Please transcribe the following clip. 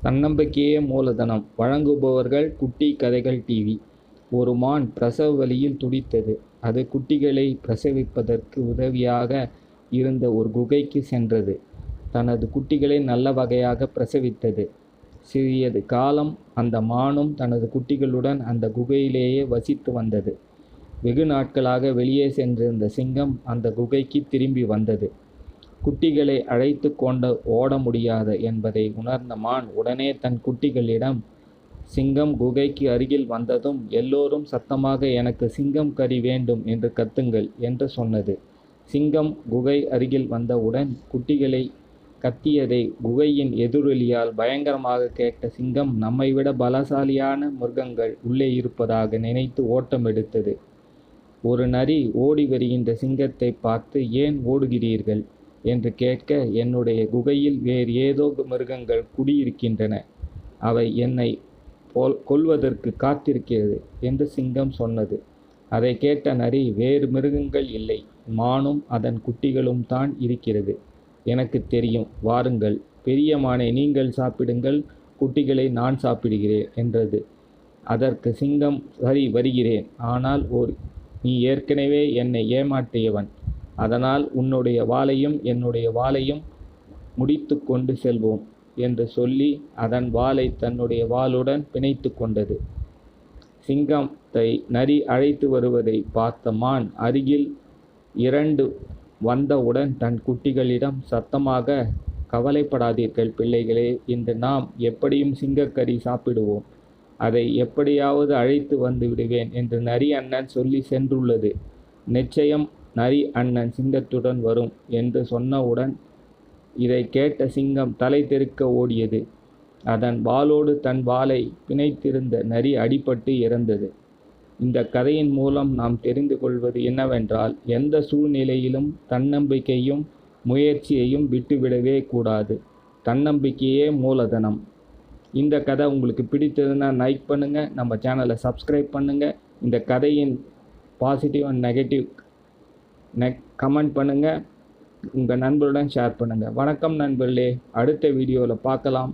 தன்னம்பிக்கையே மூலதனம். வழங்குபவர்கள் குட்டி கதைகள் டிவி. ஒரு மான் பிரசவ வலியில் துடித்தது. அது குட்டிகளை பிரசவிப்பதற்கு உதவியாக இருந்த ஒரு குகைக்கு சென்றது. தனது குட்டிகளை நல்ல வகையாக பிரசவித்தது. சிறிது காலம் அந்த மானும் தனது குட்டிகளுடன் அந்த குகையிலேயே வசித்து வந்தது. வெகு நாட்களாக வெளியே சென்றிருந்த சிங்கம் அந்த குகைக்கு திரும்பி வந்தது. குட்டிகளை அழைத்து கொண்டு ஓட முடியாது என்பதை உணர்ந்த மான் உடனே தன் குட்டிகளிடம், சிங்கம் குகைக்கு அருகில் வந்ததும் எல்லோரும் சத்தமாக எனக்கு சிங்கம் கறி வேண்டும் என்று கத்துங்கள் என்று சொன்னது. சிங்கம் குகை அருகில் வந்தவுடன் குட்டிகளை கத்தியதை குகையின் எதிரொலியால் பயங்கரமாக கேட்ட சிங்கம் நம்மைவிட பலசாலியான மிருகங்கள் உள்ளே இருப்பதாக நினைத்து ஓட்டம் எடுத்தது. ஒரு நரி ஓடி வருகின்ற சிங்கத்தை பார்த்து, ஏன் ஓடுகிறீர்கள் என்று கேட்க, என்னுடைய குகையில் வேறு ஏதோ மிருகங்கள் குடியிருக்கின்றன, அவை என்னை கொல்வதற்கு காத்திருக்கிறது என்று சிங்கம் சொன்னது. அதை கேட்ட நரி, வேறு மிருகங்கள் இல்லை, மானும் அதன் குட்டிகளும் தான் இருக்கிறது. எனக்கு தெரியும், வாருங்கள், பெரிய மானை நீங்கள் சாப்பிடுங்கள், குட்டிகளை நான் சாப்பிடுகிறேன் என்றது. அதற்கு சிங்கம், சரி வருகிறேன், ஆனால் நீ ஏற்கனவே என்னை ஏமாற்றியவன், அதனால் உன்னுடைய வாலையும் என்னுடைய வாலையும் முடித்து கொண்டு செல்வோம் என்று சொல்லி அதன் வாலை தன்னுடைய வாலுடன் பிணைத்து கொண்டது. சிங்கத்தை நரி அழைத்து வருவதை பார்த்த மான் அருகில் இரண்டு வந்தவுடன் தன் குட்டிகளிடம் சத்தமாக, கவலைப்படாதீர்கள் பிள்ளைகளே, இன்று நாம் எப்படியும் சிங்கக்கறி சாப்பிடுவோம், அதை எப்படியாவது அழைத்து வந்து விடுவேன் என்று நரி அண்ணன் சொல்லி சென்றுள்ளது. நிச்சயம் நரி அண்ணன் சிங்கத்துடன் வரும் என்று சொன்னவுடன் இதை கேட்ட சிங்கம் தலை தெறிக்க ஓடியது. அதன் வாலோடு தன் வாலை பிணைத்திருந்த நரி அடிபட்டு இறந்தது. இந்த கதையின் மூலம் நாம் தெரிந்து கொள்வது என்னவென்றால், எந்த சூழ்நிலையிலும் தன்னம்பிக்கையும் முயற்சியையும் விட்டுவிடவே கூடாது. தன்னம்பிக்கையே மூலதனம். இந்த கதை உங்களுக்கு பிடித்ததுன்னா லைக் பண்ணுங்கள், நம்ம சேனலை சப்ஸ்கிரைப் பண்ணுங்கள். இந்த கதையின் பாசிட்டிவ் அண்ட் நெகட்டிவ் கமெண்ட் பண்ணுங்கள், உங்கள் நண்பருடன் ஷேர் பண்ணுங்கள். வணக்கம் நண்பர்களே, அடுத்த வீடியோவில் பார்க்கலாம்.